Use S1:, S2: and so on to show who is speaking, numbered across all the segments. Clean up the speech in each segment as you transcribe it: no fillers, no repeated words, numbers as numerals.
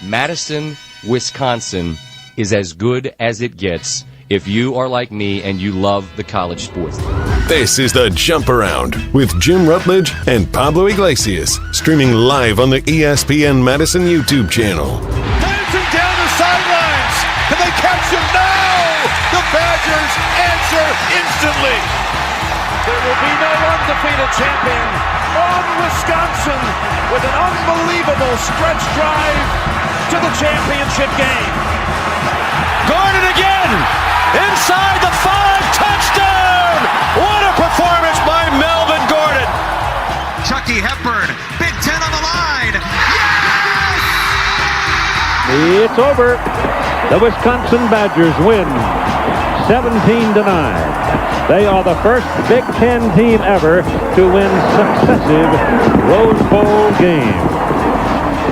S1: Madison, Wisconsin is as good as it gets if you are like me and you love the college sports.
S2: This is the Jump Around with Jim Rutledge and Pablo Iglesias, streaming live on the ESPN Madison YouTube channel.
S3: Dancing down the sidelines. Can they catch him? No! The Badgers answer instantly. There will be no undefeated champion on Wisconsin with an unbelievable stretch drive to the championship game. Gordon again! Inside the 5, touchdown! What a performance by Melvin Gordon!
S4: Chucky Hepburn, Big Ten on the line. Yes!
S5: It's over. The Wisconsin Badgers win 17-9. They are the first Big Ten team ever to win successive Rose Bowl games.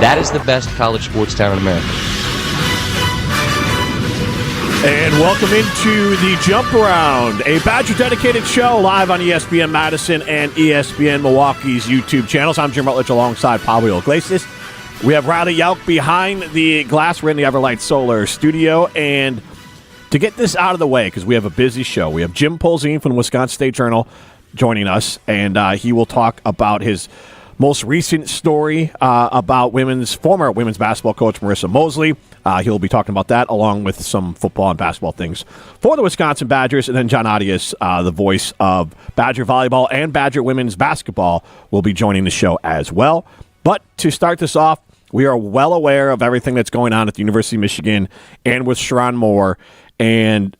S1: That is the best college sports town in America.
S6: And welcome into the Jump Around, a Badger-dedicated show live on ESPN Madison and ESPN Milwaukee's YouTube channels. I'm Jim Rutledge alongside Pablo Iglesias. We have Riley Yauk behind the glass. We're in the Everlight Solar studio. And to get this out of the way, because we have a busy show, we have Jim Polzin from the Wisconsin State Journal joining us. And he will talk about his most recent story about former women's basketball coach Marissa Mosley. He'll be talking about that along with some football and basketball things for the Wisconsin Badgers. And then John Arias, the voice of Badger volleyball and Badger women's basketball, will be joining the show as well. But to start this off, we are well aware of everything that's going on at the University of Michigan and with Sherrone Moore. And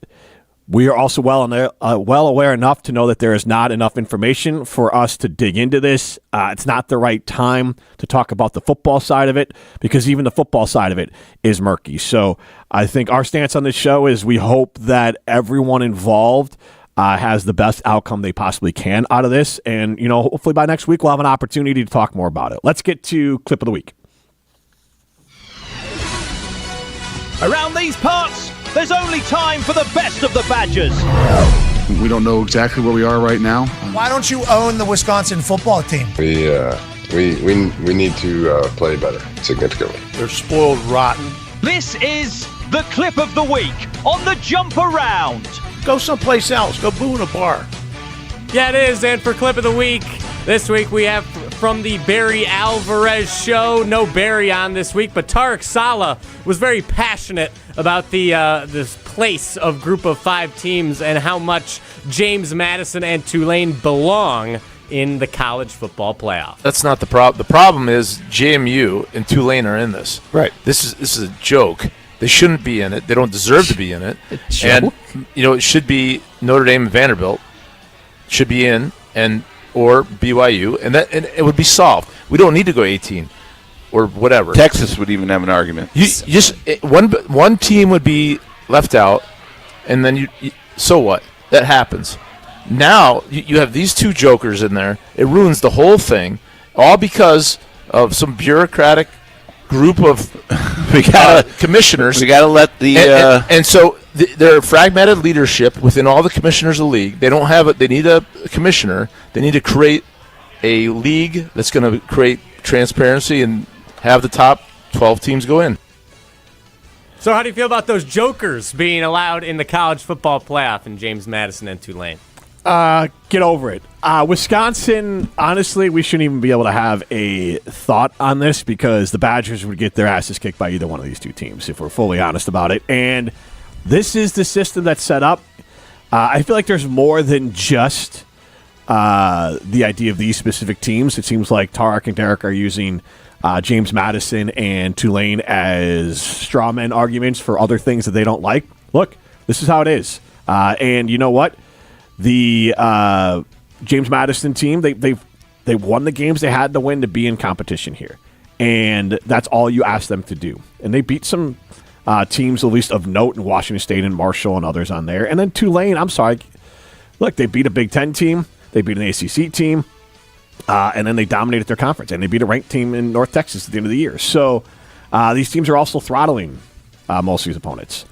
S6: we are also well aware enough to know that there is not enough information for us to dig into this. It's not the right time to talk about the football side of it because even the football side of it is murky. So I think our stance on this show is we hope that everyone involved has the best outcome they possibly can out of this. And, hopefully by next week we'll have an opportunity to talk more about it. Let's get to Clip of the Week.
S7: Around these parts, there's only time for the best of the Badgers.
S8: We don't know exactly where we are right now.
S9: Why don't you own the Wisconsin football team?
S10: We need to play better significantly.
S3: They're spoiled rotten.
S7: This is the Clip of the Week on the Jump Around.
S3: Go someplace else. Go boo in a bar.
S11: Yeah, it is. And for Clip of the Week, this week we have from the Barry Alvarez show. No Barry on this week, but Tarek Saleh was very passionate about this place of group of 5 teams and how much James Madison and Tulane belong in the college football playoff.
S12: That's not the problem. The problem is JMU and Tulane are in this.
S6: Right.
S12: This is a joke. They shouldn't be in it. They don't deserve to be in it. And it should be Notre Dame and Vanderbilt should be in or BYU, and it would be solved. We don't need to go 18 or whatever.
S8: Texas would even have an argument.
S12: One team would be left out, and then so what? That happens. Now you have these 2 jokers in there. It ruins the whole thing, all because of some bureaucratic group of commissioners.
S8: We got to let the
S12: and so there are fragmented leadership within all the commissioners of the league. They don't have it. They need a commissioner. They need to create a league that's going to create transparency and have the top 12 teams go in.
S11: So how do you feel about those jokers being allowed in the college football playoff in James Madison and Tulane?
S6: Get over it. Wisconsin, honestly, we shouldn't even be able to have a thought on this because the Badgers would get their asses kicked by either one of these 2 teams, if we're fully honest about it. And this is the system that's set up. I feel like there's more than just the idea of these specific teams. It seems like Tarek and Derek are using James Madison and Tulane as straw man arguments for other things that they don't like. Look, this is how it is. And you know what? The James Madison team, they won the games they had to win to be in competition here. And that's all you ask them to do. And they beat some teams, at least of note, in Washington State and Marshall and others on there. And then Tulane, I'm sorry. Look, they beat a Big Ten team. They beat an ACC team. And then they dominated their conference. And they beat a ranked team in North Texas at the end of the year. So these teams are also throttling most of these opponents.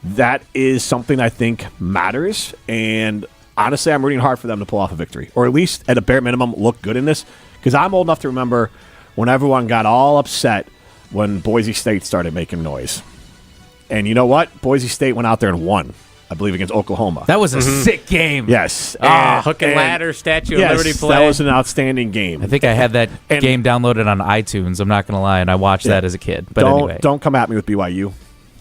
S6: That is something I think matters. And honestly, I'm rooting hard for them to pull off a victory, or at least at a bare minimum look good in this, because I'm old enough to remember when everyone got all upset when Boise State started making noise. And you know what? Boise State went out there and won, I believe, against Oklahoma.
S13: That was a sick game.
S6: Yes.
S11: Hook and ladder, Statue of Liberty play.
S6: That was an outstanding game.
S13: I think I had that game downloaded on iTunes. I'm not going to lie, and I watched that as a kid. But anyway.
S6: Don't come at me with BYU.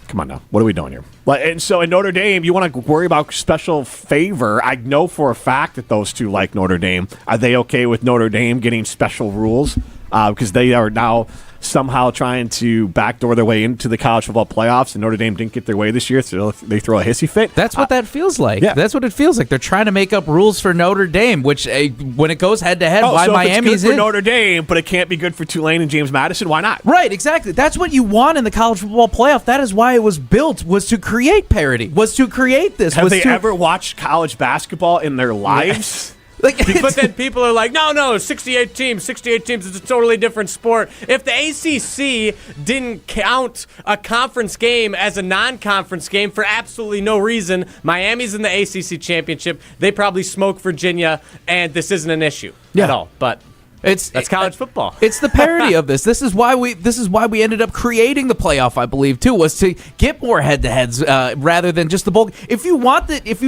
S6: Come on now. What are we doing here? And so in Notre Dame, you want to worry about special favor. I know for a fact that those two like Notre Dame. Are they okay with Notre Dame getting special rules? Because they are now somehow trying to backdoor their way into the college football playoffs, and Notre Dame didn't get their way this year, so they throw a hissy fit.
S13: That's what that feels like.
S6: Yeah.
S13: That's what it feels like. They're trying to make up rules for Notre Dame, which when it goes head-to-head, why
S6: so
S13: Miami's
S6: it's good for
S13: in.
S6: Notre Dame, but it can't be good for Tulane and James Madison. Why not?
S13: Right, exactly. That's what you want in the college football playoff. That is why it was built, was to create parity, was to create this.
S6: Have they ever watched college basketball in their lives?
S11: But then people are like, no, 68 teams, it's a totally different sport. If the ACC didn't count a conference game as a non-conference game for absolutely no reason, Miami's in the ACC championship, they probably smoke Virginia, and this isn't an issue at all. But that's college football.
S13: It's the parody of this. This is why we ended up creating the playoff, I believe, too, was to get more head-to-heads rather than just the bowl. If you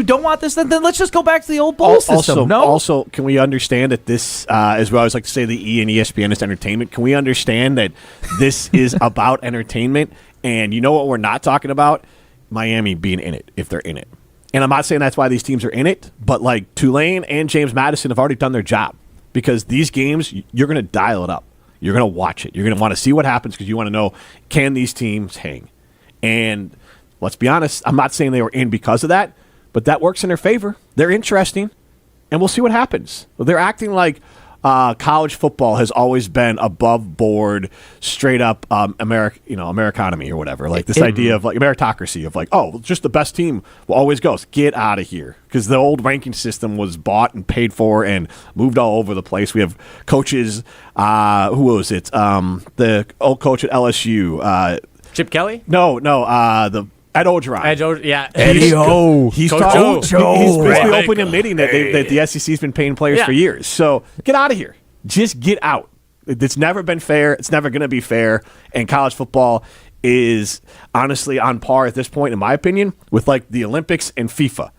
S13: don't want this, then let's just go back to the old bowl system.
S6: Also, can we understand that this, as we always like to say, the E and ESPN is entertainment? Can we understand that this is about entertainment? And you know what we're not talking about? Miami being in it, if they're in it. And I'm not saying that's why these teams are in it, but like Tulane and James Madison have already done their job. Because these games, you're going to dial it up. You're going to watch it. You're going to want to see what happens because you want to know, can these teams hang? And let's be honest, I'm not saying they were in because of that, but that works in their favor. They're interesting, and we'll see what happens. They're acting like college football has always been above board, straight up Americonomy or whatever. Like this idea of like meritocracy of like, oh, just the best team will always go. So get out of here. Because the old ranking system was bought and paid for and moved all over the place. We have coaches, who was it? The old coach at LSU.
S11: Chip Kelly?
S6: No, the Ed Orgeron.
S11: Yeah.
S6: Eddie O. He's basically openly admitting that the SEC's been paying players for years. So get out of here. Just get out. It's never been fair. It's never going to be fair. And college football is honestly on par at this point, in my opinion, with like the Olympics and FIFA.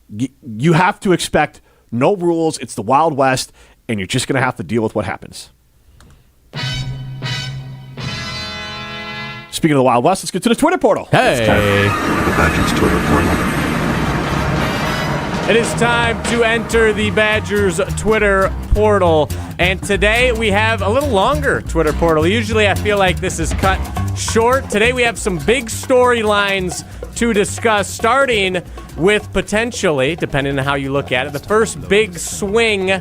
S6: You have to expect no rules. It's the Wild West, and you're just going to have to deal with what happens. Speaking of the Wild West, let's get to the Twitter portal.
S13: Hey.
S14: The Badgers Twitter portal.
S11: It is time to enter the Badgers Twitter portal. And today we have a little longer Twitter portal. Usually I feel like this is cut short. Today we have some big storylines to discuss, starting with potentially, depending on how you look at it, the first big swing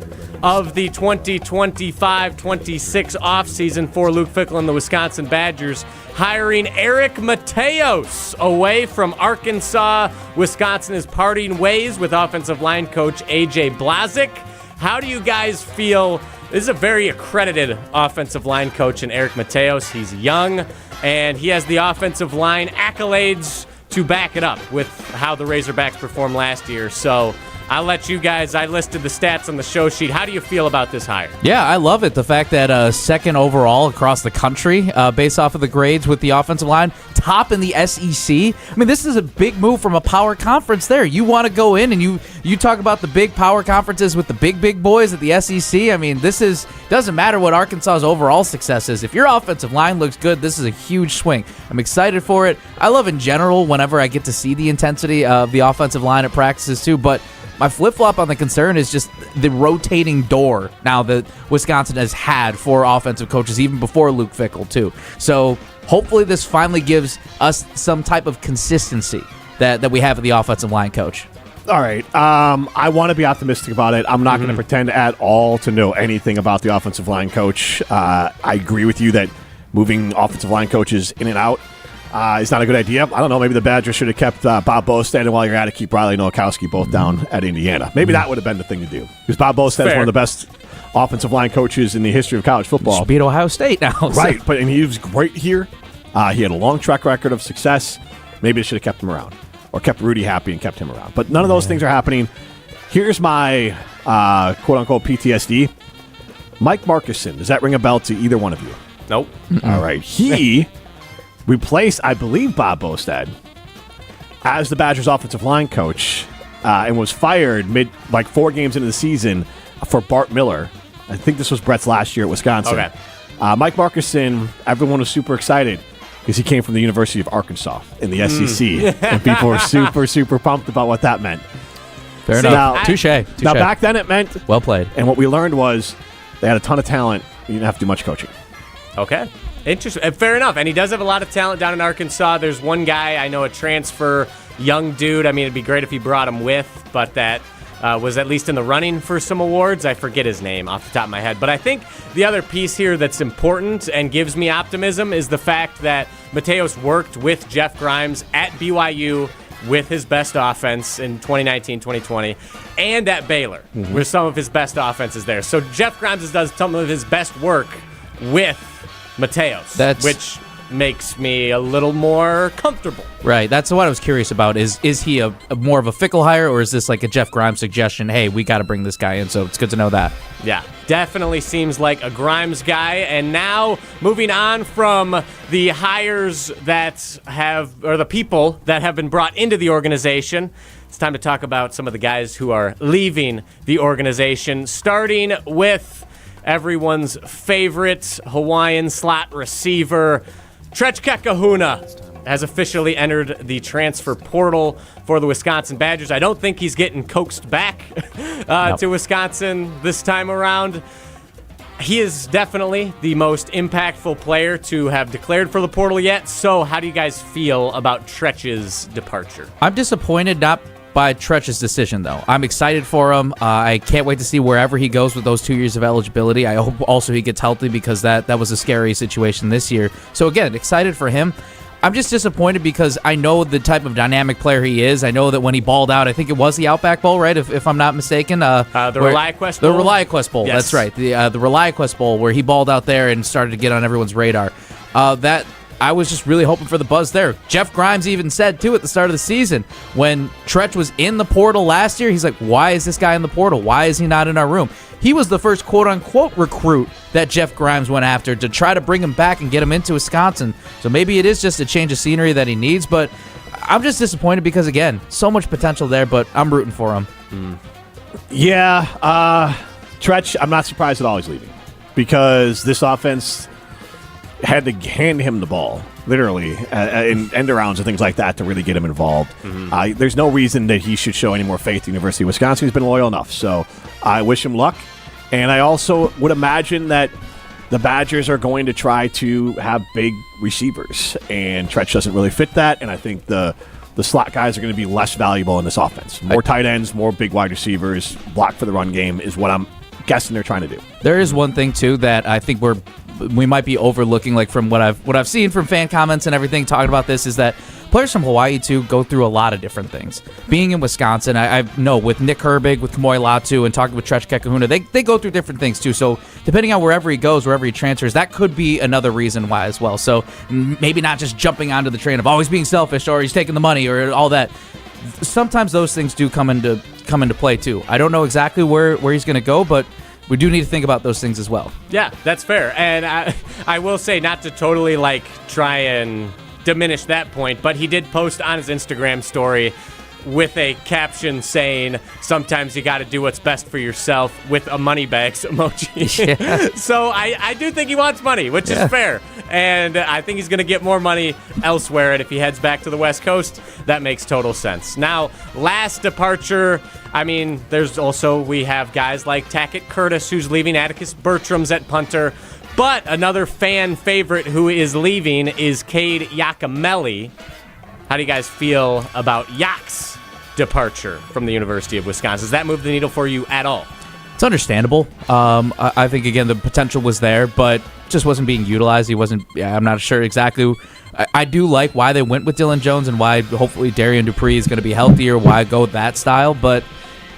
S11: of the 2025-26 offseason for Luke Fickell and the Wisconsin Badgers, hiring Eric Mateos away from Arkansas. Wisconsin is parting ways with offensive line coach A.J. Blazik. How do you guys feel? This is a very accredited offensive line coach in Eric Mateos. He's young, and he has the offensive line accolades to back it up with how the Razorbacks performed last year. So I'll let you guys, I listed the stats on the show sheet. How do you feel about this hire?
S13: Yeah, I love it. The fact that second overall across the country, based off of the grades with the offensive line, top in the SEC. I mean, this is a big move from a power conference there. You want to go in and you talk about the big power conferences with the big boys at the SEC. I mean, doesn't matter what Arkansas's overall success is. If your offensive line looks good, this is a huge swing. I'm excited for it. I love in general whenever I get to see the intensity of the offensive line at practices too, but my flip-flop on the concern is just the rotating door now that Wisconsin has had for offensive coaches, even before Luke Fickell, too. So hopefully this finally gives us some type of consistency that we have at the offensive line coach.
S6: All right. I want to be optimistic about it. I'm not going to pretend at all to know anything about the offensive line coach. I agree with you that moving offensive line coaches in and out is not a good idea. I don't know. Maybe the Badgers should have kept Bob Bostad, and while you're at it, keep Riley Nowakowski both down at Indiana. Maybe that would have been the thing to do. Because Bob Bostad is one of the best offensive line coaches in the history of college football.
S13: Should beat Ohio State now.
S6: Right, and he was great here. He had a long track record of success. Maybe they should have kept him around. Or kept Rudy happy and kept him around. But none of those things are happening. Here's my quote-unquote PTSD. Mike Markuson. Does that ring a bell to either one of you?
S11: Nope.
S6: All right. He replaced, I believe, Bob Bostad as the Badgers offensive line coach and was fired 4 games into the season for Bart Miller. I think this was Brett's last year at Wisconsin.
S11: Okay.
S6: Mike Markuson, everyone was super excited because he came from the University of Arkansas in the SEC. And people were super, super pumped about what that meant.
S13: Fair enough. Touche.
S6: Now, back then it meant...
S13: Well played.
S6: And what we learned was they had a ton of talent. You didn't have to do much coaching.
S11: Okay. Interesting. Fair enough. And he does have a lot of talent down in Arkansas. There's one guy, I know, a transfer, young dude. I mean, it'd be great if he brought him with, but that was at least in the running for some awards. I forget his name off the top of my head. But I think the other piece here that's important and gives me optimism is the fact that Mateos worked with Jeff Grimes at BYU with his best offense in 2019-2020 and at Baylor with some of his best offenses there. So Jeff Grimes does some of his best work with Mateos, which makes me a little more comfortable.
S13: Right. That's what I was curious about. Is he a more of a Fickell hire, or is this like a Jeff Grimes suggestion? Hey, we got to bring this guy in, so it's good to know that.
S11: Yeah, definitely seems like a Grimes guy. And now moving on from the hires that have, or the people that have been brought into the organization, it's time to talk about some of the guys who are leaving the organization, starting with everyone's favorite Hawaiian slot receiver, Trech Kekahuna has officially entered the transfer portal for the Wisconsin Badgers. I don't think he's getting coaxed back to Wisconsin this time around. He is definitely the most impactful player to have declared for the portal yet. So how do you guys feel about Trech's departure?
S13: I'm disappointed not by Trech's decision, though. I'm excited for him. I can't wait to see wherever he goes with those 2 years of eligibility. I hope also he gets healthy because that was a scary situation this year. So again, excited for him. I'm just disappointed because I know the type of dynamic player he is. I know that when he balled out, I think it was the Outback Bowl, right? If I'm not mistaken.
S11: The ReliaQuest Bowl?
S13: The ReliaQuest Bowl, yes. That's right. The ReliaQuest Bowl where he balled out there and started to get on everyone's radar. I was just really hoping for the buzz there. Jeff Grimes even said, too, at the start of the season, when Trech was in the portal last year, he's like, why is this guy in the portal? Why is he not in our room? He was the first quote-unquote recruit that Jeff Grimes went after to try to bring him back and get him into Wisconsin. So maybe it is just a change of scenery that he needs, but I'm just disappointed because, again, so much potential there, but I'm rooting for him.
S6: Yeah, Trech, I'm not surprised at all he's leaving because this offense had to hand him the ball, literally, in end-arounds and things like that to really get him involved. There's no reason that he should show any more faith to the University of Wisconsin. He's been loyal enough, so I wish him luck. And I also would imagine that the Badgers are going to try to have big receivers, and Trech doesn't really fit that, and I think the slot guys are going to be less valuable in this offense. More tight ends, more big wide receivers, block for the run game is what I'm guessing they're trying to do.
S13: There is one thing, too, that I think we might be overlooking, like from what I've seen from fan comments and everything talking about this, is that players from Hawaii too go through a lot of different things. Being in Wisconsin, I know with Nick Herbig, with Kamoy Latu, and talking with Trech Kekahuna, they go through different things too. So depending on wherever he goes, wherever he transfers, that could be another reason why as well. So maybe not just jumping onto the train of always being selfish or he's taking the money or all that. Sometimes those things do come into play too. I don't know exactly where he's going to go, but we do need to think about those things as well.
S11: Yeah, that's fair. And I will say, not to totally try and diminish that point, but he did post on his Instagram story with a caption saying, sometimes you got to do what's best for yourself, with a money bags emoji. Yeah. So I do think he wants money, which is fair. And I think he's going to get more money elsewhere. And if he heads back to the West Coast, that makes total sense. Now, last departure, we have guys like Tackett Curtis, who's leaving, Atticus Bertrams at punter. But another fan favorite who is leaving is Cade Yacamelli. How do you guys feel about Yak's departure from the University of Wisconsin? Does that move the needle for you at all?
S13: It's understandable. I think, again, the potential was there, but just wasn't being utilized. I'm not sure exactly. I do like why they went with Dylan Jones and why hopefully Darian Dupree is going to be healthier, why go that style. But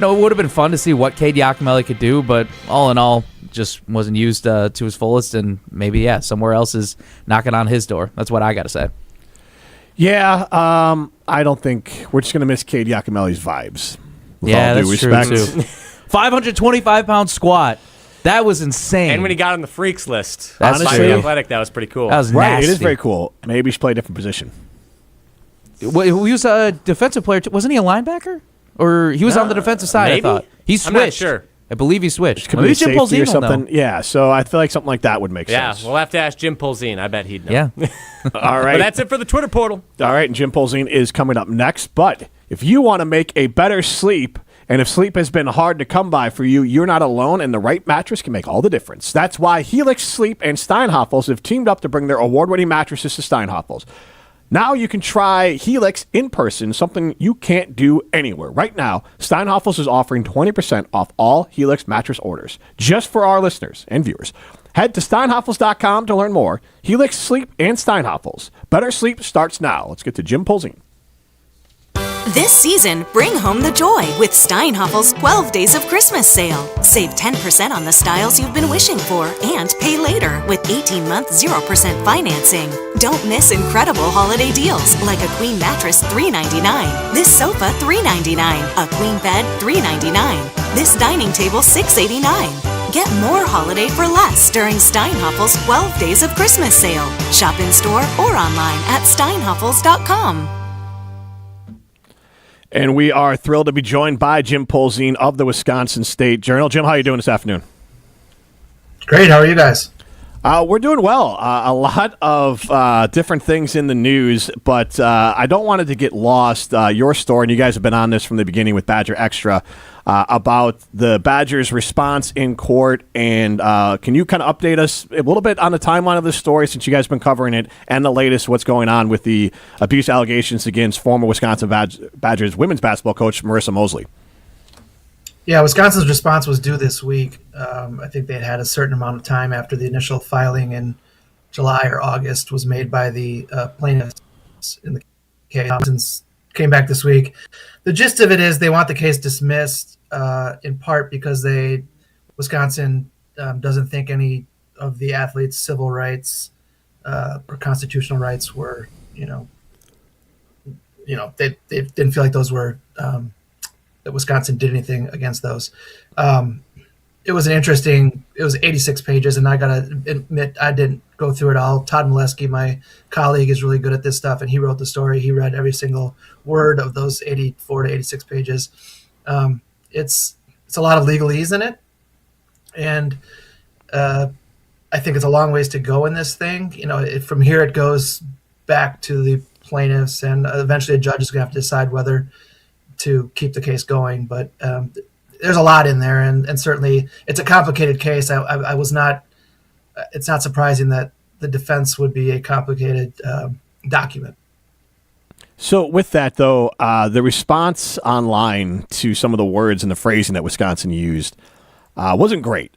S13: it would have been fun to see what Cade Yacamelli could do, but all in all, just wasn't used to his fullest, and maybe, somewhere else is knocking on his door. That's what I got to say.
S6: Yeah, I don't think we're just going to miss Cade Yacamelli's vibes.
S13: Yeah, that's true, too. 525-pound squat. That was insane.
S11: And when he got on the freaks list,
S13: That's
S11: by
S13: true.
S11: The Athletic, that was pretty cool.
S13: That was
S6: Right,
S13: nasty.
S6: it is very cool. Maybe he should play a different position.
S13: Well, he was a defensive player. Wasn't he a linebacker? Or he was on the defensive side,
S11: maybe?
S13: I thought. He switched.
S11: I'm not sure.
S13: I believe he switched.
S6: Could
S13: Maybe
S6: be
S13: Jim
S6: safety
S13: Polzin
S6: or
S13: will
S6: something.
S13: know.
S6: Yeah, so I feel like something like that would make sense.
S11: Yeah, we'll have to ask Jim Polzin. I bet he'd know.
S13: Yeah.
S6: All right.
S11: But that's it for the Twitter portal.
S6: All right, and Jim Polzin is coming up next. But if you want to make a better sleep, and if sleep has been hard to come by for you, you're not alone, and the right mattress can make all the difference. That's why Helix Sleep and Steinhoffels have teamed up to bring their award-winning mattresses to Steinhoffels. Now you can try Helix in person, something you can't do anywhere. Right now, Steinhoffels is offering 20% off all Helix mattress orders, just for our listeners and viewers. Head to steinhoffels.com to learn more. Helix Sleep and Steinhoffels. Better sleep starts now. Let's get to Jim Polzin.
S15: This season, bring home the joy with Steinhoffel's 12 Days of Christmas sale. Save 10% on the styles you've been wishing for and pay later with 18-month 0% financing. Don't miss incredible holiday deals like a queen mattress $399, this sofa $399, a queen bed $399, this dining table $689. Get more holiday for less during Steinhoffel's 12 Days of Christmas sale. Shop in store or online at steinhoffels.com.
S6: And we are thrilled to be joined by Jim Polzin of the Wisconsin State Journal. Jim, how are you doing this afternoon?
S16: Great. How are you guys?
S6: We're doing well. A lot of different things in the news, but I don't want it to get lost. Your story, and you guys have been on this from the beginning with BadgerExtra, about the Badgers' response in court. And can you kind of update us a little bit on the timeline of this story, since you guys have been covering it, and the latest, what's going on with the abuse allegations against former Wisconsin Badgers women's basketball coach Marissa Mosley?
S16: Yeah, Wisconsin's response was due this week. I think they had a certain amount of time after the initial filing in July or August was made by the plaintiffs in the case. Came back this week. The gist of it is they want the case dismissed in part because Wisconsin doesn't think any of the athletes' civil rights or constitutional rights were, they didn't feel like those were. That Wisconsin did anything against those. It was 86 pages, and I got to admit, I didn't go through it all. Todd Molesky, my colleague, is really good at this stuff, and he wrote the story. He read every single word of those 84 to 86 pages. It's a lot of legalese in it, and I think it's a long ways to go in this thing. From here it goes back to the plaintiffs, and eventually a judge is going to have to decide whether to keep the case going, but there's a lot in there, and certainly it's a complicated case. I was not. It's not surprising that the defense would be a complicated document.
S6: So with that, though, the response online to some of the words and the phrasing that Wisconsin used wasn't great,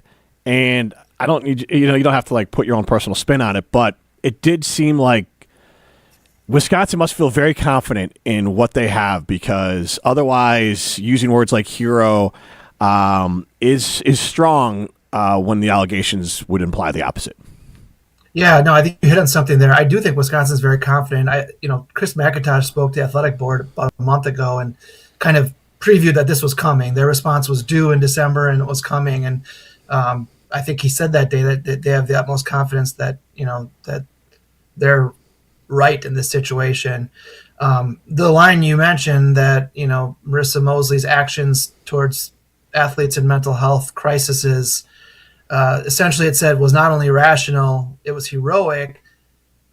S6: and I don't need you don't have to put your own personal spin on it, but it did seem like Wisconsin must feel very confident in what they have, because otherwise using words like hero is strong when the allegations would imply the opposite.
S16: Yeah, no, I think you hit on something there. I do think Wisconsin's very confident. Chris McIntosh spoke to the athletic board about a month ago and kind of previewed that this was coming. Their response was due in December and it was coming. And I think he said that day that they have the utmost confidence that, that they're right in this situation. The line you mentioned that, Marissa Mosley's actions towards athletes in mental health crises, essentially it said was not only rational, it was heroic.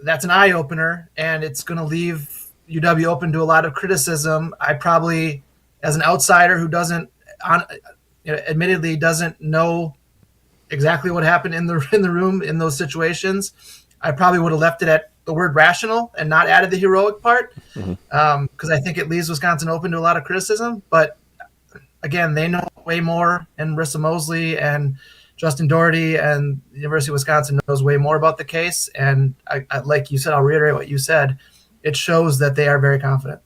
S16: That's an eye opener, and it's going to leave UW open to a lot of criticism. I probably, as an outsider who admittedly doesn't know exactly what happened in the room in those situations, I probably would have left it at the word rational and not added the heroic part, because I think it leaves Wisconsin open to a lot of criticism. But again, they know way more, and Marissa Mosley and Justin Doherty and the University of Wisconsin knows way more about the case. And I like you said, I'll reiterate what you said. It shows that they are very confident.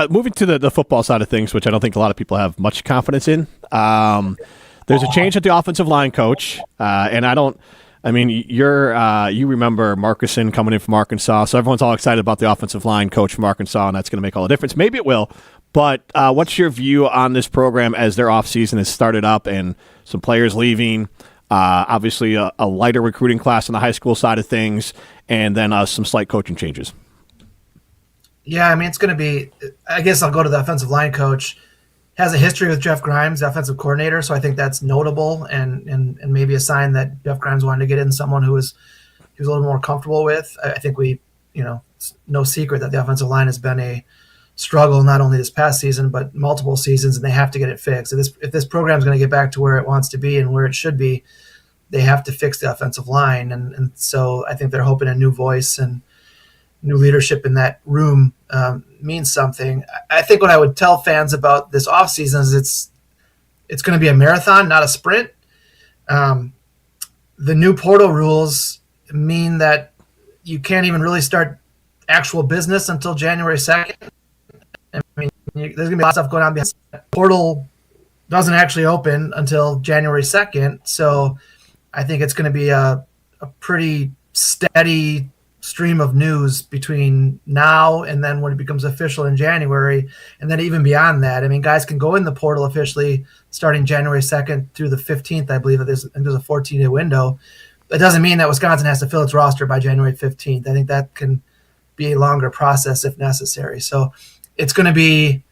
S6: Moving to the football side of things, which I don't think a lot of people have much confidence in. There's a change at the offensive line coach, and you remember Marcuson coming in from Arkansas, so everyone's all excited about the offensive line coach from Arkansas, and that's going to make all the difference. Maybe it will, But what's your view on this program as their offseason has started up and some players leaving? Obviously, a lighter recruiting class on the high school side of things, and then some slight coaching changes.
S16: Yeah, I mean, it's going to be – I guess I'll go to the offensive line coach. Has a history with Jeff Grimes, the offensive coordinator, so I think that's notable and maybe a sign that Jeff Grimes wanted to get in someone he was a little more comfortable with. I think it's no secret that the offensive line has been a struggle not only this past season but multiple seasons, and they have to get it fixed. If this program is going to get back to where it wants to be and where it should be, they have to fix the offensive line. And so I think they're hoping a new voice and new leadership in that room means something. I think what I would tell fans about this offseason is it's going to be a marathon, not a sprint. The new portal rules mean that you can't even really start actual business until January 2nd. I mean, there's going to be a lot of stuff going on behind the portal doesn't actually open until January 2nd. So I think it's going to be a pretty steady stream of news between now and then when it becomes official in January, and then even beyond that. I mean, guys can go in the portal officially starting January 2nd through the 15th, I believe. There's a 14-day window. That doesn't mean that Wisconsin has to fill its roster by January 15th. I think that can be a longer process if necessary. So it's going to be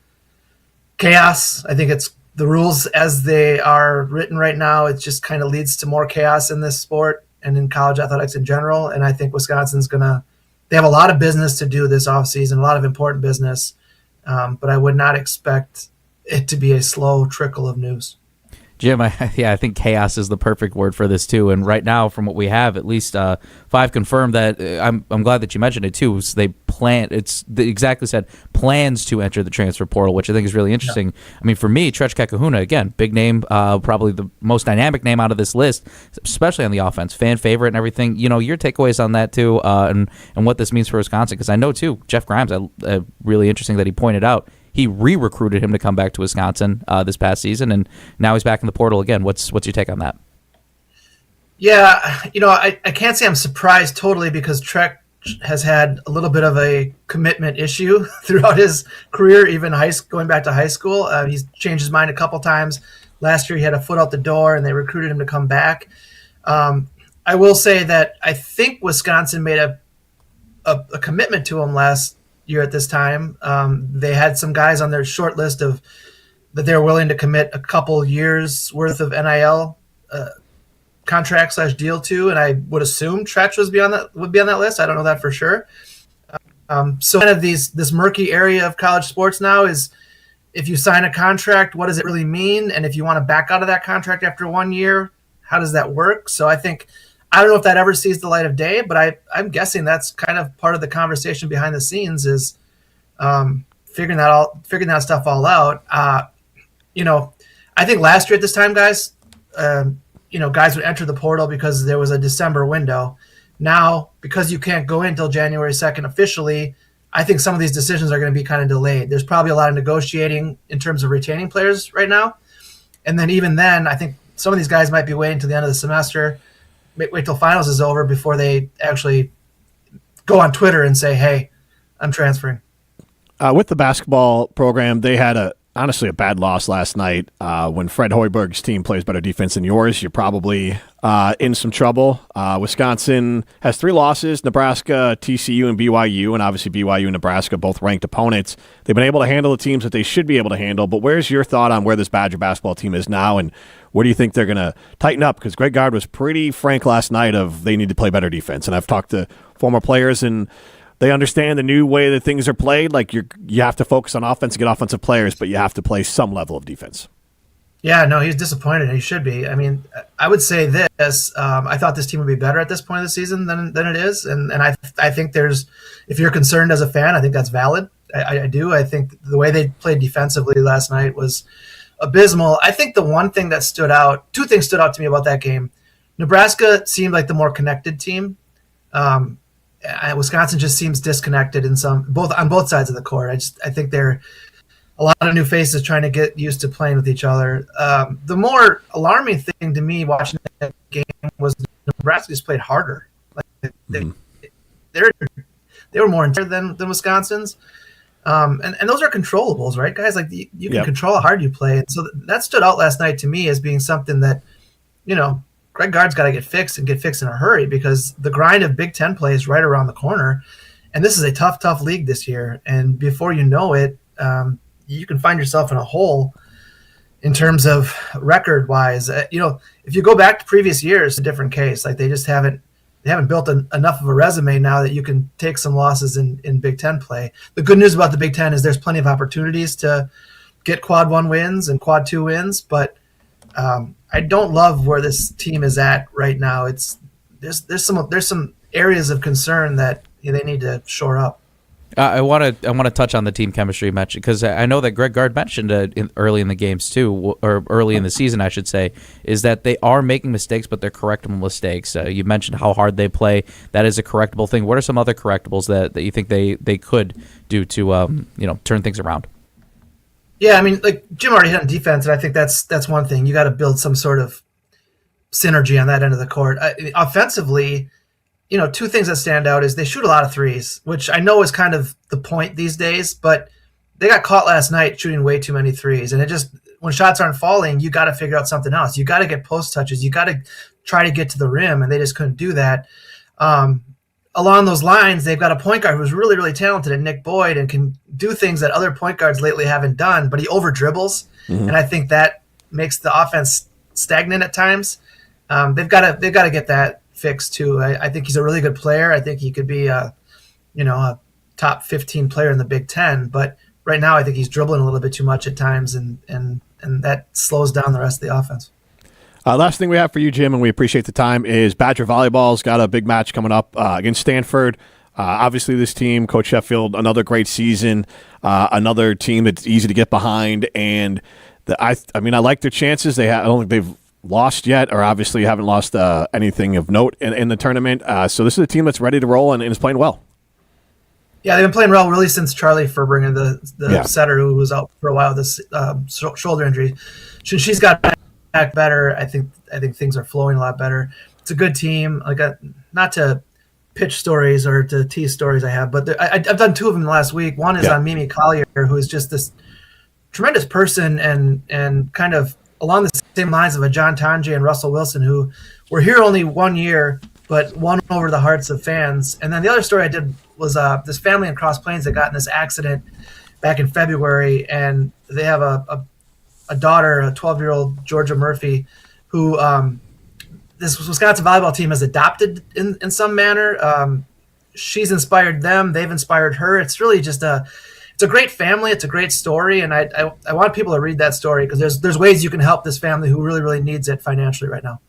S16: chaos. I think it's the rules as they are written right now. It just kind of leads to more chaos in this sport and in college athletics in general. And I think Wisconsin's they have a lot of business to do this offseason, a lot of important business. But I would not expect it to be a slow trickle of news.
S13: Jim, I think chaos is the perfect word for this too. And right now, from what we have, at least 5 confirmed that. I'm glad that you mentioned it too. So they exactly said plans to enter the transfer portal, which I think is really interesting. Yeah. I mean, for me, Trech Kekahuna, again, big name, probably the most dynamic name out of this list, especially on the offense, fan favorite and everything. Your takeaways on that too, and what this means for Wisconsin, because I know too, Jeff Grimes, really interesting that he pointed out. He re-recruited him to come back to Wisconsin this past season, and now he's back in the portal again. What's your take on that?
S16: Yeah, I can't say I'm surprised totally, because Trech has had a little bit of a commitment issue throughout his career, even going back to high school. He's changed his mind a couple times. Last year he had a foot out the door, and they recruited him to come back. I will say that I think Wisconsin made a commitment to him last year at this time. They had some guys on their short list that they're willing to commit a couple years worth of NIL contract / deal to, and I would assume Trech would be on that list. I don't know that for sure. So kind of this murky area of college sports now is, if you sign a contract, what does it really mean? And if you want to back out of that contract after 1 year, how does that work? So I don't know if that ever sees the light of day, but I'm guessing that's kind of part of the conversation behind the scenes is figuring that stuff all out. I think last year at this time, guys, guys would enter the portal because there was a December window. Now, because you can't go in until January 2nd officially, I think some of these decisions are going to be kind of delayed. There's probably a lot of negotiating in terms of retaining players right now. And then even then, I think some of these guys might be waiting till the end of the semester, wait till finals is over before they actually go on Twitter and say, hey, I'm transferring.
S6: With the basketball program, they had honestly a bad loss last night. When Fred Hoiberg's team plays better defense than yours, you're probably in some trouble. Wisconsin has 3 losses: Nebraska, TCU, and BYU. And obviously BYU and Nebraska, both ranked opponents. They've been able to handle the teams that they should be able to handle. But where's your thought on where this Badger basketball team is now, and where do you think they're going to tighten up? Because Greg Gard was pretty frank last night of they need to play better defense. And I've talked to former players, and they understand the new way that things are played. Like you have to focus on offense and get offensive players, but you have to play some level of defense. Yeah, no, he's disappointed. He should be. I mean, I would say this. I thought this team would be better at this point of the season than it is. And I think if you're concerned as a fan, I think that's valid. I do. I think the way they played defensively last night was abysmal. I think the one thing that two things stood out to me about that game. Nebraska seemed like the more connected team. Wisconsin just seems disconnected on both sides of the court. I think they're a lot of new faces trying to get used to playing with each other. The more alarming thing to me watching that game was Nebraska just played harder. Like they were more intense than Wisconsin's.
S16: And those are controllables, right, guys? Like you can
S6: Yep.
S16: control how hard you play. And so that stood out last night to me as being something that, Greg Gard's got to get fixed and get fixed in a hurry, because the grind of Big Ten play is right around the corner. And this is a tough, tough league this year. And before you know it, you can find yourself in a hole in terms of record-wise. If you go back to previous years, it's a different case. Like they haven't built enough of a resume now that you can take some losses in Big Ten play. The good news about the Big Ten is there's plenty of opportunities to get quad 1 wins and quad 2 wins, but I don't love where this team is at right now. There's some areas of concern that they need to shore up.
S13: I want to touch on the team chemistry match, because I know that Greg Gard mentioned early in the games too, or early in the season, I should say, is that they are making mistakes, but they're correctable mistakes. You mentioned how hard they play. That is a correctable thing. What are some other correctables that you think they could do to turn things around?
S16: Yeah, I mean, like Jim already hit on defense, and I think that's one thing. You got to build some sort of synergy on that end of the court. Offensively, two things that stand out is they shoot a lot of threes, which I know is kind of the point these days, but they got caught last night shooting way too many threes. And when shots aren't falling, you got to figure out something else. You got to get post touches. You got to try to get to the rim, and they just couldn't do that. Along those lines, they've got a point guard who's really, really talented in Nick Boyd and can do things that other point guards lately haven't done, but he over dribbles. Mm-hmm. And I think that makes the offense stagnant at times. They've got to get that fixed too. I think he's a really good player. I think he could be a top 15 player in the Big Ten, but right now I think he's dribbling a little bit too much at times, and that slows down the rest of the offense.
S6: Last thing we have for you, Jim, and we appreciate the time, is Badger Volleyball's got a big match coming up against Stanford. Obviously, this team, Coach Sheffield, another great season, another team that's easy to get behind, and I like their chances. I don't think they've lost yet, or obviously haven't lost anything of note in the tournament. So this is a team that's ready to roll and is playing well.
S16: Yeah, they've been playing well really since Charlie Furbringer, the setter who was out for a while with this shoulder injury. She's got back better. I think things are flowing a lot better. It's a good team. Not to pitch stories or to tease stories I have, but I've done two of them last week. One is on Mimi Collier, who is just this tremendous person and kind of along the same lines of a John Tanji and Russell Wilson, who were here only 1 year, but won over the hearts of fans. And then the other story I did was this family in Cross Plains that got in this accident back in February, and they have a daughter, a 12-year-old Georgia Murphy, who this Wisconsin volleyball team has adopted in some manner. She's inspired them. They've inspired her. It's really just it's a great family. It's a great story, and I want people to read that story, because there's ways you can help this family who really, really needs it financially right now.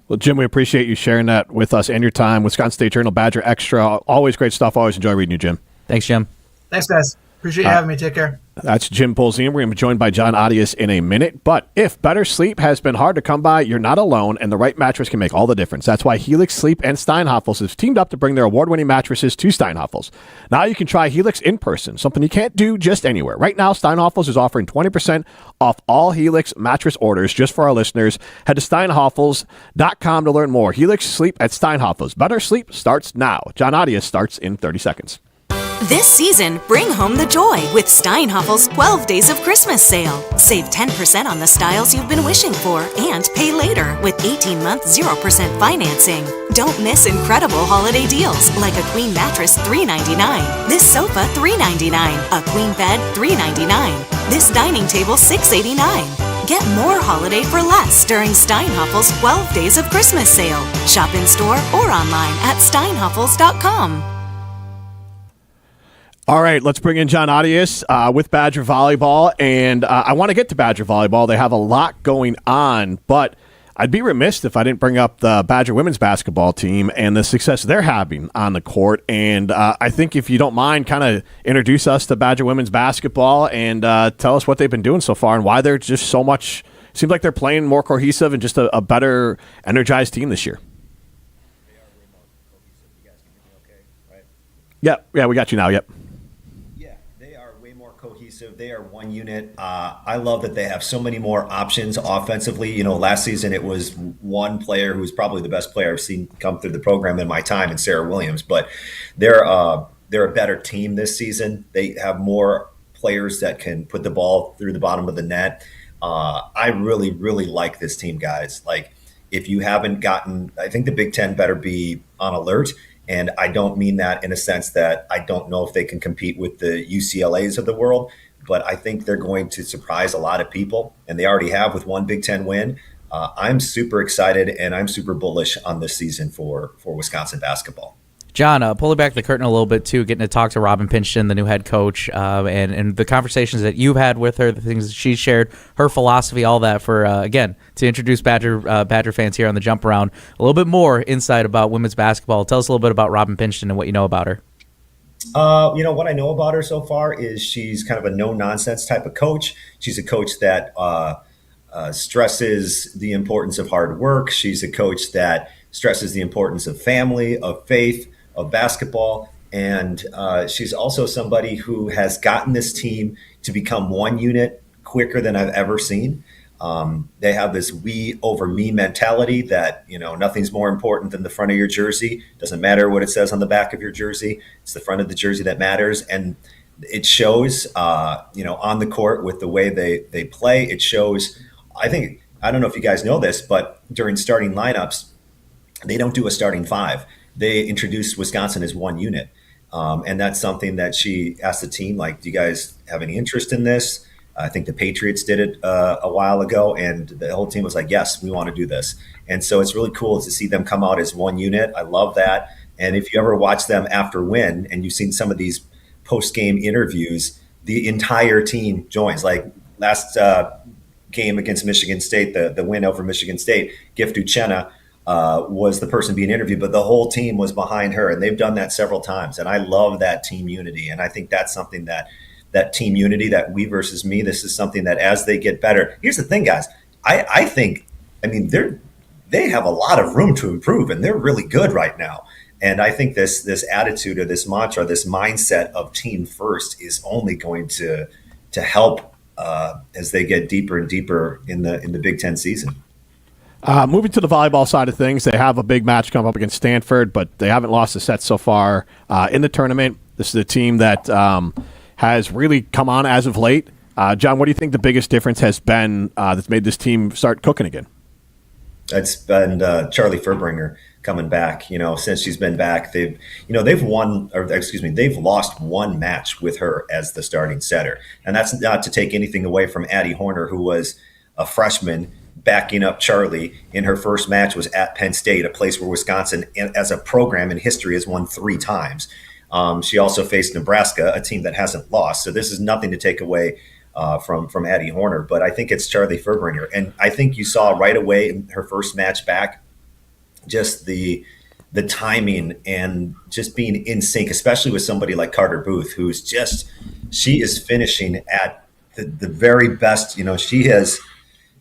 S6: Well, Jim, we appreciate you sharing that with us and your time. Wisconsin State Journal, BadgerExtra. Always great stuff. Always enjoy reading you, Jim.
S13: Thanks, Jim.
S16: Thanks, guys. Appreciate you having me. Take care.
S6: That's Jim Polzin. We're going to be joined by John Arias in a minute. But if better sleep has been hard to come by, you're not alone, and the right mattress can make all the difference. That's why Helix Sleep and Steinhoffels has teamed up to bring their award-winning mattresses to Steinhoffels. Now you can try Helix in person, something you can't do just anywhere. Right now, Steinhoffels is offering 20% off all Helix mattress orders just for our listeners. Head to steinhoffels.com to learn more. Helix Sleep at Steinhoffels. Better sleep starts now. John Arias starts in 30 seconds.
S15: This season, bring home the joy with Steinhoffel's 12 Days of Christmas sale. Save 10% on the styles you've been wishing for and pay later with 18-month 0% financing. Don't miss incredible holiday deals like a queen mattress $399, this sofa $399, a queen bed $399, this dining table $689. Get more holiday for less during Steinhoffel's 12 Days of Christmas sale. Shop in store or online at steinhoffels.com.
S6: All right, let's bring in John Arias with Badger Volleyball, and I want to get to Badger Volleyball. They have a lot going on, but I'd be remiss if I didn't bring up the Badger women's basketball team and the success they're having on the court. And I think if you don't mind, kind of introduce us to Badger women's basketball and tell us what they've been doing so far and why they're just so much – seems like they're playing more cohesive and just a better energized team this year. Yeah, we got you now, yep.
S17: Cohesive. They are one unit. I love that they have so many more options offensively. You know, last season it was one player who was probably the best player I've seen come through the program in my time, in Sarah Williams. But they're a better team this season. They have more players that can put the ball through the bottom of the net. I really, really like this team, guys. Like, if you haven't gotten, I think the Big Ten better be on alert. And I don't mean that in a sense that I don't know if they can compete with the UCLAs of the world, but I think they're going to surprise a lot of people, and they already have with one Big Ten win. I'm super excited, and I'm super bullish on this season for Wisconsin basketball.
S13: John, pulling back the curtain a little bit, too, getting to talk to Robin Pinchton, the new head coach, and the conversations that you've had with her, the things that she shared, her philosophy, all that, for, again, to introduce Badger fans here on the Jump Around, a little bit more insight about women's basketball. Tell us a little bit about Robin Pinchton and what you know about her.
S17: What I know about her so far is she's kind of a no-nonsense type of coach. She's a coach that stresses the importance of hard work. She's a coach that stresses the importance of family, of faith, of basketball. And she's also somebody who has gotten this team to become one unit quicker than I've ever seen. They have this we over me mentality that, nothing's more important than the front of your jersey. Doesn't matter what it says on the back of your jersey. It's the front of the jersey that matters. And it shows, on the court with the way they play. It shows, I don't know if you guys know this, but during starting lineups, they don't do a starting five. They introduced Wisconsin as one unit. And that's something that she asked the team, like, do you guys have any interest in this? I think the Patriots did it a while ago, and the whole team was like, yes, we want to do this. And so it's really cool to see them come out as one unit. I love that. And if you ever watch them after win, and you've seen some of these post-game interviews, the entire team joins. Like last game against Michigan State, the win over Michigan State, Gift Uchenna was the person being interviewed, but the whole team was behind her, and they've done that several times. And I love that team unity, and I think that's something that team unity, that we versus me, this is something that as they get better. Here's the thing, guys. I think they have a lot of room to improve, and they're really good right now. And I think this attitude or this mantra, this mindset of team first is only going to help as they get deeper and deeper in the Big Ten season.
S6: Moving to the volleyball side of things, they have a big match coming up against Stanford, but they haven't lost a set so far in the tournament. This is a team that has really come on as of late. John, what do you think the biggest difference has been that's made this team start cooking again?
S17: It's been Charlie Furbringer coming back. Since she's been back, they've lost one match with her as the starting setter. And that's not to take anything away from Addie Horner, who was a freshman backing up Charlie in her first match, was at Penn State, a place where Wisconsin as a program in history has won 3 times. She also faced Nebraska, a team that hasn't lost. So this is nothing to take away from Addie Horner, but I think it's Charlie Furbringer. And I think you saw right away in her first match back, just the timing and just being in sync, especially with somebody like Carter Booth, who's she is finishing at the very best.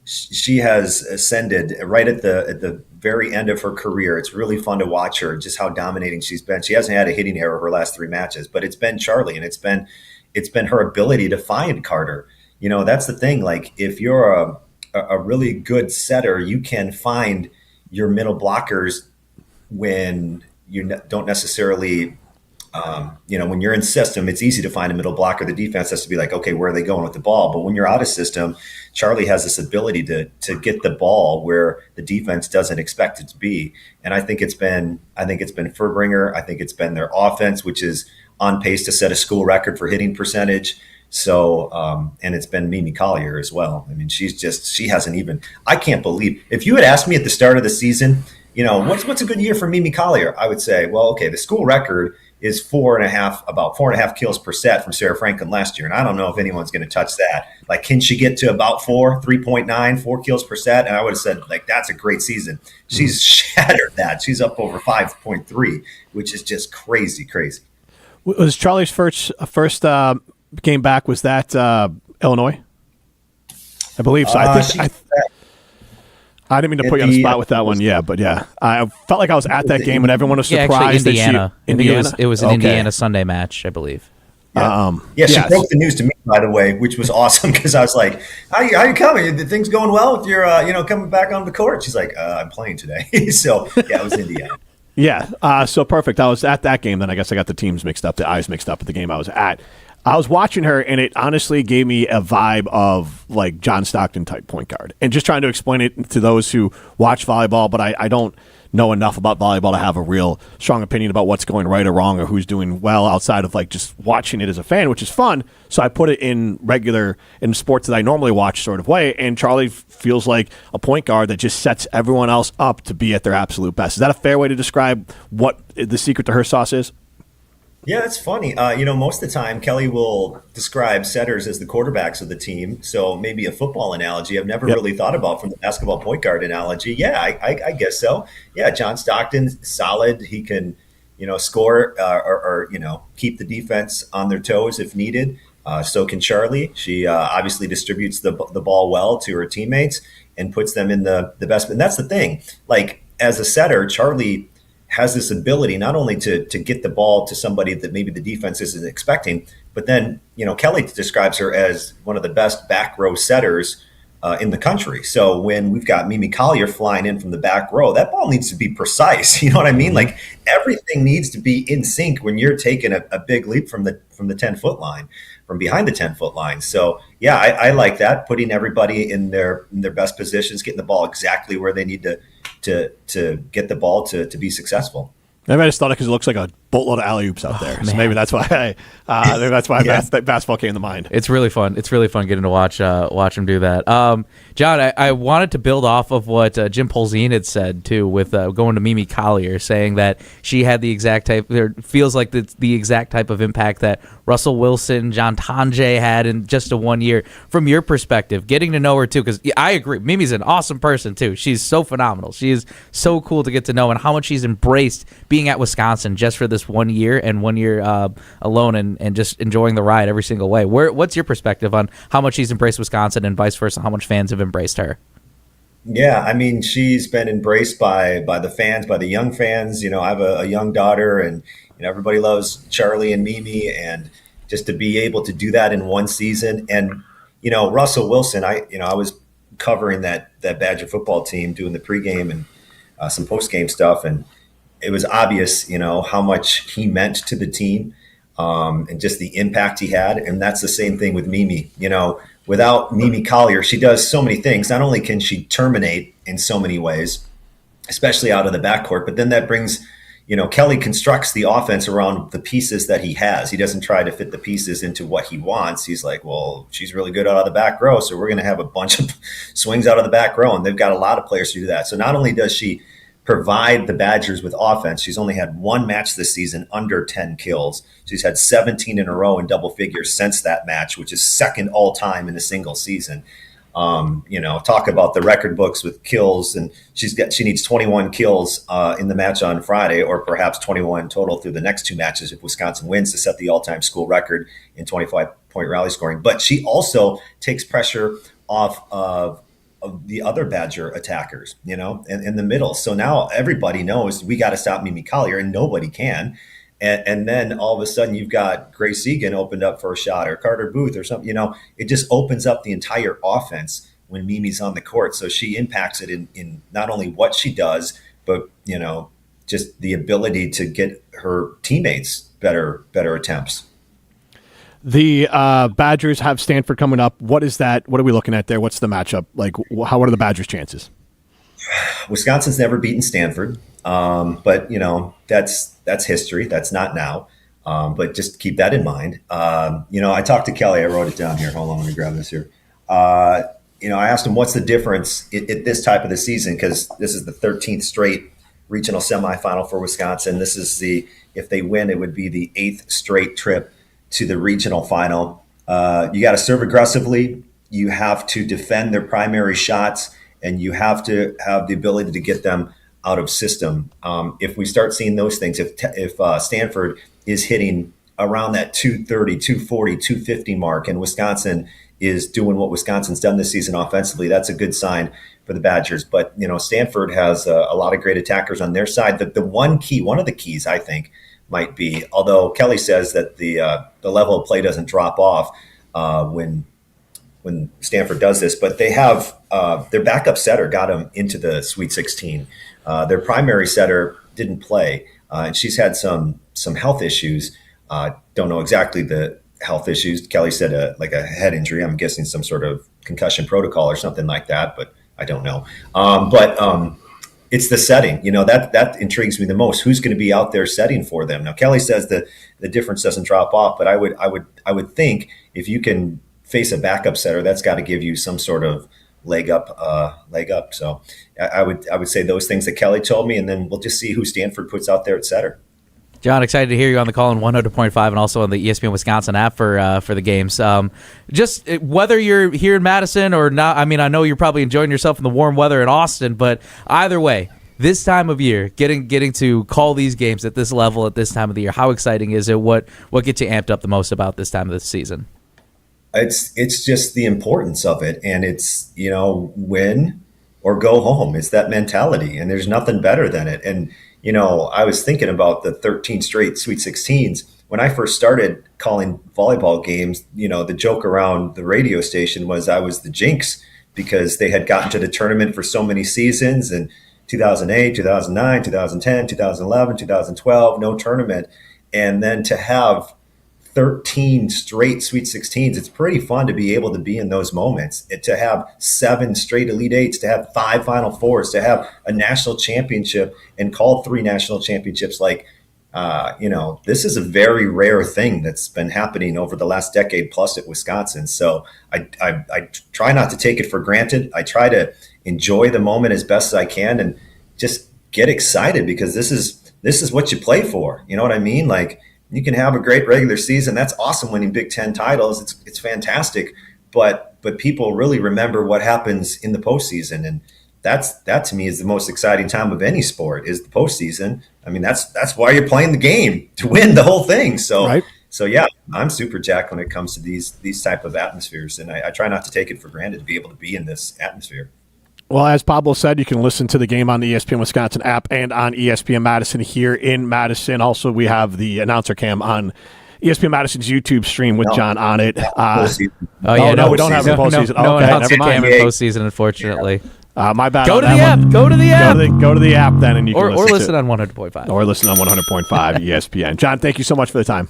S17: She has ascended right at the very end of her career. It's really fun to watch her, just how dominating she's been. She hasn't had a hitting error her last 3 matches, but it's been Charlie, and it's been her ability to find Carter. That's the thing. Like, if you're a really good setter, you can find your middle blockers when you don't necessarily when you're in system, it's easy to find a middle blocker. The defense has to be like, okay, where are they going with the ball? But when you're out of system, Charlie has this ability to get the ball where the defense doesn't expect it to be. And I think it's been Furbringer. I think it's been their offense, which is on pace to set a school record for hitting percentage. So, and it's been Mimi Collier as well. I mean, she hasn't even, I can't believe, if you had asked me at the start of the season, what's a good year for Mimi Collier? I would say, well, okay, the school record is about 4.5 kills per set from Sarah Franklin last year. And I don't know if anyone's going to touch that. Like, can she get to about 3.9, 4 kills per set? And I would have said, like, that's a great season. She's shattered that. She's up over 5.3, which is just crazy.
S6: Was Charlie's first game back, was that Illinois? I believe so. I didn't mean to put you on the spot with that one. Yeah, but yeah. I felt like I was at that game and everyone was surprised.
S13: Actually, Indiana.
S6: Indiana?
S13: It was an Indiana Sunday match, I believe.
S17: Yeah. She broke the news to me, by the way, which was awesome, because I was like, how you coming? The thing's going well with your, coming back on the court? She's like, I'm playing today. So, yeah, it was Indiana.
S6: Yeah, so perfect. I was at that game. Then I guess I got the teams mixed up, the eyes mixed up at the game I was at. I was watching her, and it honestly gave me a vibe of like John Stockton type point guard. And just trying to explain it to those who watch volleyball, but I don't know enough about volleyball to have a real strong opinion about what's going right or wrong or who's doing well outside of like just watching it as a fan, which is fun. So I put it in sports that I normally watch sort of way. And Charlie feels like a point guard that just sets everyone else up to be at their absolute best. Is that a fair way to describe what the secret to her sauce is?
S17: Yeah, it's funny. Most of the time, Kelly will describe setters as the quarterbacks of the team. So maybe a football analogy I've never really thought about from the basketball point guard analogy. Yeah, I guess so. Yeah, John Stockton, solid. He can, score or keep the defense on their toes if needed. So can Charlie. She obviously distributes the ball well to her teammates and puts them in the best. And that's the thing. Like, as a setter, Charlie has this ability not only to get the ball to somebody that maybe the defense isn't expecting, but then, Kelly describes her as one of the best back row setters in the country. So when we've got Mimi Collier flying in from the back row, that ball needs to be precise. You know what I mean? Like, everything needs to be in sync when you're taking a big leap from the 10-foot line, from behind the 10-foot line. So yeah, I like that, putting everybody in their best positions, getting the ball exactly where they need to get the ball to be successful.
S6: Maybe I just thought it because it looks like a boatload of alley-oops out there. So maybe that's why basketball came to mind.
S13: It's really fun. It's really fun getting to watch him do that. John, I wanted to build off of what Jim Polzin had said, too, with going to Mimi Collier, saying that she had the exact type, feels like the exact type of impact that Russell Wilson, John Tonje had in just a 1 year. From your perspective, getting to know her, too, because I agree, Mimi's an awesome person, too. She's so phenomenal. She is so cool to get to know, and how much she's embraced being at Wisconsin just for this 1 year and 1 year alone and just enjoying the ride every single way. What's your perspective on how much she's embraced Wisconsin and vice versa, how much fans have embraced her?
S17: Yeah, I mean, she's been embraced by the fans, by the young fans. I have a young daughter, and everybody loves Charlie and Mimi, and just to be able to do that in one season. And Russell Wilson, I was covering that Badger football team, doing the pregame and some postgame stuff, and it was obvious, how much he meant to the team, and just the impact he had. And that's the same thing with Mimi. Without Mimi Collier, she does so many things. Not only can she terminate in so many ways, especially out of the backcourt, but then that brings, Kelly constructs the offense around the pieces that he has. He doesn't try to fit the pieces into what he wants. He's like, well, she's really good out of the back row, so we're going to have a bunch of swings out of the back row. And they've got a lot of players to do that. So not only does she provide the Badgers with offense, she's only had one match this season under 10 kills. She's had 17 in a row in double figures since that match, which is second all time in a single season. Talk about the record books with kills, and she needs 21 kills in the match on Friday, or perhaps 21 total through the next two matches if Wisconsin wins to set the all-time school record in 25-point rally scoring. But she also takes pressure off of the other Badger attackers, in the middle. So now everybody knows we got to stop Mimi Collier, and nobody can. And then all of a sudden you've got Grace Egan opened up for a shot, or Carter Booth or something. It just opens up the entire offense when Mimi's on the court. So she impacts it in not only what she does, but, just the ability to get her teammates better attempts.
S6: The Badgers have Stanford coming up. What is that? What are we looking at there? What's the matchup? Like, what are the Badgers' chances?
S17: Wisconsin's never beaten Stanford, but that's history. That's not now. But just keep that in mind. I talked to Kelly. I wrote it down here. Hold on, let me grab this here. I asked him what's the difference at this type of the season, because this is the 13th straight regional semifinal for Wisconsin. This is if they win, it would be the 8th straight trip to the regional final. You got to serve aggressively. You have to defend their primary shots, and you have to have the ability to get them out of system. If we start seeing those things, if Stanford is hitting around that 230, 240, 250 mark, and Wisconsin is doing what Wisconsin's done this season offensively, that's a good sign for the Badgers. But, Stanford has a lot of great attackers on their side. One of the keys, I think, might be, although Kelly says that the level of play doesn't drop off when Stanford does this, but they have their backup setter got them into the Sweet 16. Their primary setter didn't play, and she's had some health issues. Don't know exactly the health issues. Kelly said like a head injury. I'm guessing some sort of concussion protocol or something like that, but I don't know. But it's the setting, that intrigues me the most. Who's going to be out there setting for them? Now, Kelly says that the difference doesn't drop off, but I would think if you can face a backup setter, that's got to give you some sort of leg up. So I would say those things that Kelly told me, and then we'll just see who Stanford puts out there at setter.
S13: John, excited to hear you on the call on 100.5 and also on the ESPN Wisconsin app for the games. Just whether you're here in Madison or not, I know you're probably enjoying yourself in the warm weather in Austin, but either way, this time of year, getting to call these games at this level at this time of the year, how exciting is it? What gets you amped up the most about this time of the season?
S17: It's just the importance of it, and it's win or go home. It's that mentality, and there's nothing better than it. And I was thinking about the 13 straight Sweet 16s. When I first started calling volleyball games, the joke around the radio station was I was the jinx because they had gotten to the tournament for so many seasons, and 2008, 2009, 2010, 2011, 2012, no tournament. And then to have 13 straight Sweet 16s, it's pretty fun to be able to be in those moments. To have 7 straight Elite Eights, to have 5 Final Fours, to have a national championship and call 3 national championships, this is a very rare thing that's been happening over the last decade plus at Wisconsin. So I try not to take it for granted. I try to enjoy the moment as best as I can and just get excited because this is what you play for. You know what I mean? Like, you can have a great regular season. That's awesome, winning Big Ten titles. It's fantastic. But people really remember what happens in the postseason, and that to me is the most exciting time of any sport is the postseason. That's why you're playing the game, to win the whole thing. So
S6: right.
S17: So yeah, I'm super jacked when it comes to these type of atmospheres, and I try not to take it for granted to be able to be in this atmosphere.
S6: Well, as Pablo said, you can listen to the game on the ESPN Wisconsin app and on ESPN Madison here in Madison. Also, we have the announcer cam on ESPN Madison's YouTube stream with John on it.
S13: We don't have the postseason.
S6: No
S13: announcer cam in postseason, unfortunately.
S6: My bad.
S13: Go to the app. Go to the app.
S6: Go to the app then, and you can
S13: listen on 100.5.
S6: Or listen on 100.5 ESPN. John, thank you so much for the time.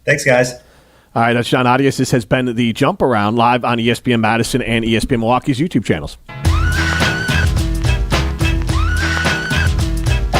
S17: Thanks, guys.
S6: All right, that's John Arias. This has been the Jump Around live on ESPN Madison and ESPN Milwaukee's YouTube channels.